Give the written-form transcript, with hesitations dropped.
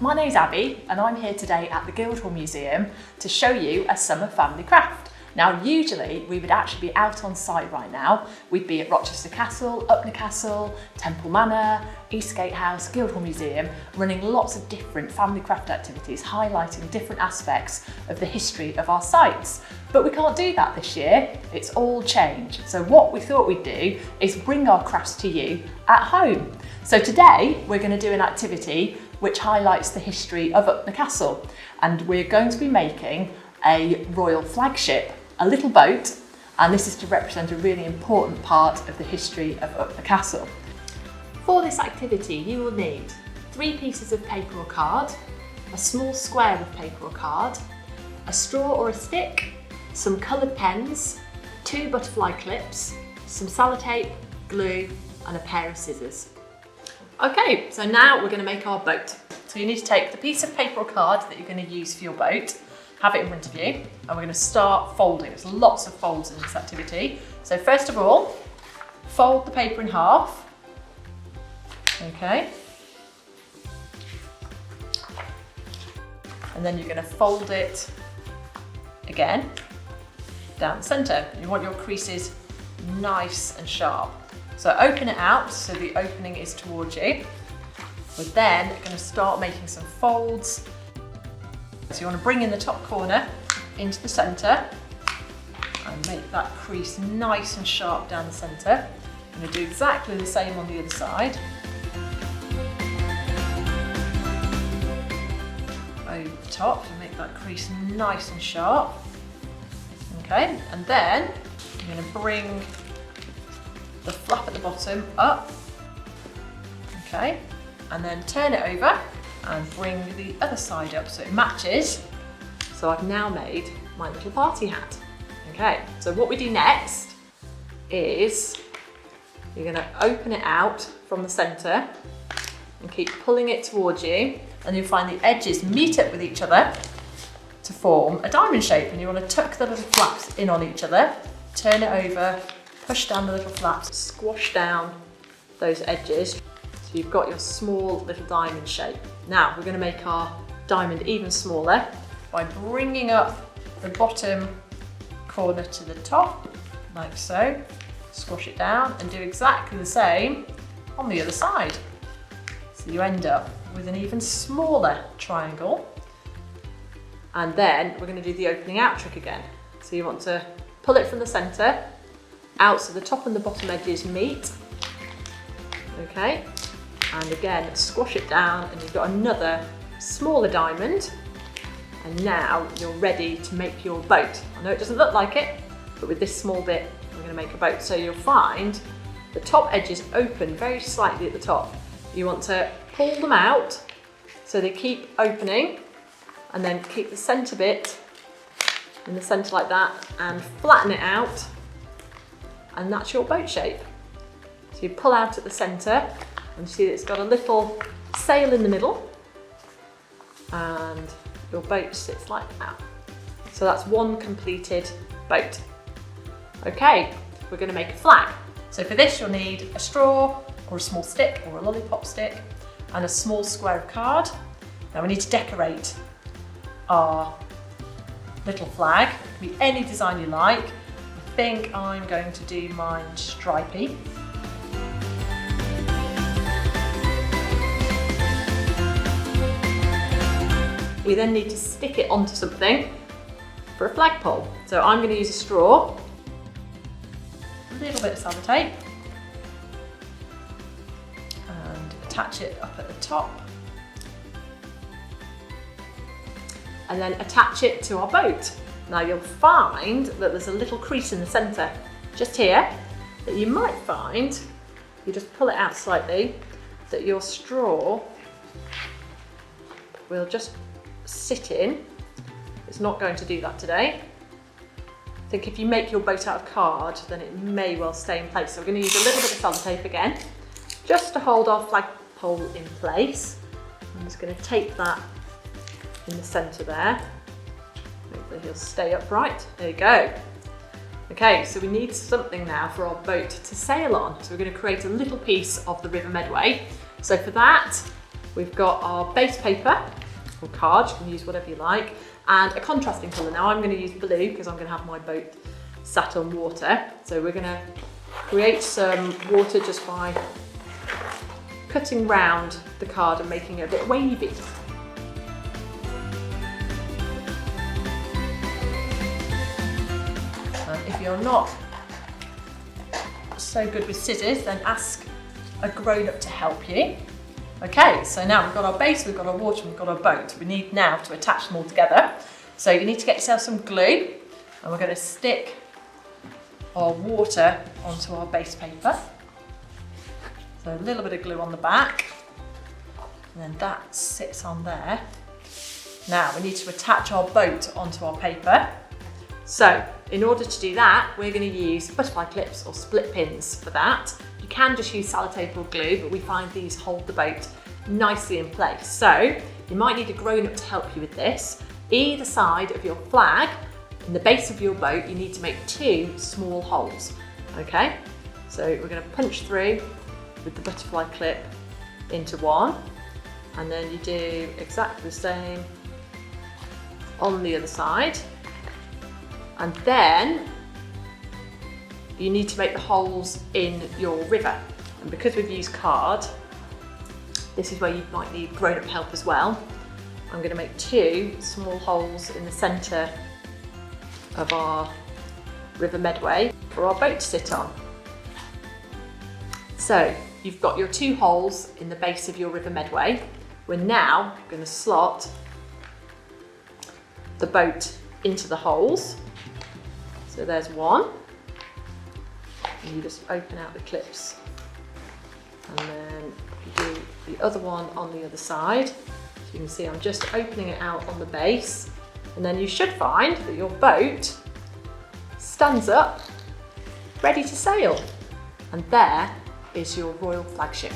My name's Abby and I'm here today at the Guildhall Museum to show you a summer family craft. Now usually we would actually be out on site right now. We'd be at Rochester Castle, Upnor Castle, Temple Manor, Eastgate House, Guildhall Museum, running lots of different family craft activities highlighting different aspects of the history of our sites. But we can't do that this year, it's all changed. So what we thought we'd do is bring our crafts to you at home. So today we're going to do an activity which highlights the history of Upnor Castle, and we're going to be making a royal flagship, a little boat, and this is to represent a really important part of the history of Upnor Castle. For this activity you will need 3 pieces of paper or card, a small square of paper or card, a straw or a stick, some coloured pens, 2 butterfly clips, some sellotape, glue and a pair of scissors. Okay, so now we're going to make our boat. So you need to take the piece of paper or card that you're going to use for your boat, have it in front of you, and we're going to start folding. There's lots of folds in this activity. So first of all, fold the paper in half. Okay. And then you're going to fold it again down the centre. You want your creases nice and sharp. So open it out so the opening is towards you. We're then going to start making some folds. So you want to bring in the top corner into the centre and make that crease nice and sharp down the centre. I'm going to do exactly the same on the other side. Over the top and make that crease nice and sharp. Okay, and then I'm going to bring the flap at the bottom up, okay, and then turn it over and bring the other side up so it matches. So I've now made my little party hat. Okay, so what we do next is you're going to open it out from the centre and keep pulling it towards you, and you'll find the edges meet up with each other to form a diamond shape, and you want to tuck the little flaps in on each other, turn it over, push down the little flaps, squash down those edges so you've got your small little diamond shape. Now we're going to make our diamond even smaller by bringing up the bottom corner to the top, like so. Squash it down and do exactly the same on the other side. So you end up with an even smaller triangle. And then we're going to do the opening out trick again. So you want to pull it from the centre out so the top and the bottom edges meet. Okay, and again squash it down and you've got another smaller diamond, and now you're ready to make your boat. I know it doesn't look like it, but with this small bit we're going to make a boat. So you'll find the top edges open very slightly at the top. You want to pull them out so they keep opening, and then keep the centre bit in the centre like that and flatten it out, and that's your boat shape. So you pull out at the centre and you see that it's got a little sail in the middle, and your boat sits like that. So that's one completed boat. Okay, we're going to make a flag. So for this you'll need a straw or a small stick or a lollipop stick and a small square of card. Now we need to decorate our little flag. It can be any design you like. I think I'm going to do mine stripy. We then need to stick it onto something for a flagpole. So I'm going to use a straw, a little bit of sellotape, and attach it up at the top. And then attach it to our boat. Now you'll find that there's a little crease in the centre, just here, that you might find, you just pull it out slightly, that your straw will just sit in. It's not going to do that today. I think if you make your boat out of card, then it may well stay in place. So we're going to use a little bit of sellotape again, just to hold our flagpole in place. I'm just going to tape that in the centre there. Hopefully he'll stay upright. There you go. Okay, so we need something now for our boat to sail on. So we're going to create a little piece of the River Medway. So for that, we've got our base paper or card, you can use whatever you like, and a contrasting colour. Now I'm going to use blue because I'm going to have my boat sat on water. So we're going to create some water just by cutting round the card and making it a bit wavy. If you're not so good with scissors, then ask a grown-up to help you. Okay, so now we've got our base, we've got our water, we've got our boat. We need now to attach them all together. So you need to get yourself some glue, and we're going to stick our water onto our base paper. So a little bit of glue on the back, and then that sits on there. Now we need to attach our boat onto our paper. So in order to do that, we're going to use butterfly clips or split pins for that. You can just use sellotape or glue, but we find these hold the boat nicely in place. So you might need a grown-up to help you with this. Either side of your flag, in the base of your boat, you need to make 2 small holes. Okay, so we're going to punch through with the butterfly clip into one, and then you do exactly the same on the other side. And then you need to make the holes in your river. And because we've used card, this is where you might need grown-up help as well. I'm going to make 2 small holes in the centre of our River Medway for our boat to sit on. So you've got your 2 holes in the base of your River Medway. We're now going to slot the boat into the holes. So there's one, and you just open out the clips, and then you do the other one on the other side. So you can see I'm just opening it out on the base, and then you should find that your boat stands up, ready to sail. And there is your royal flagship.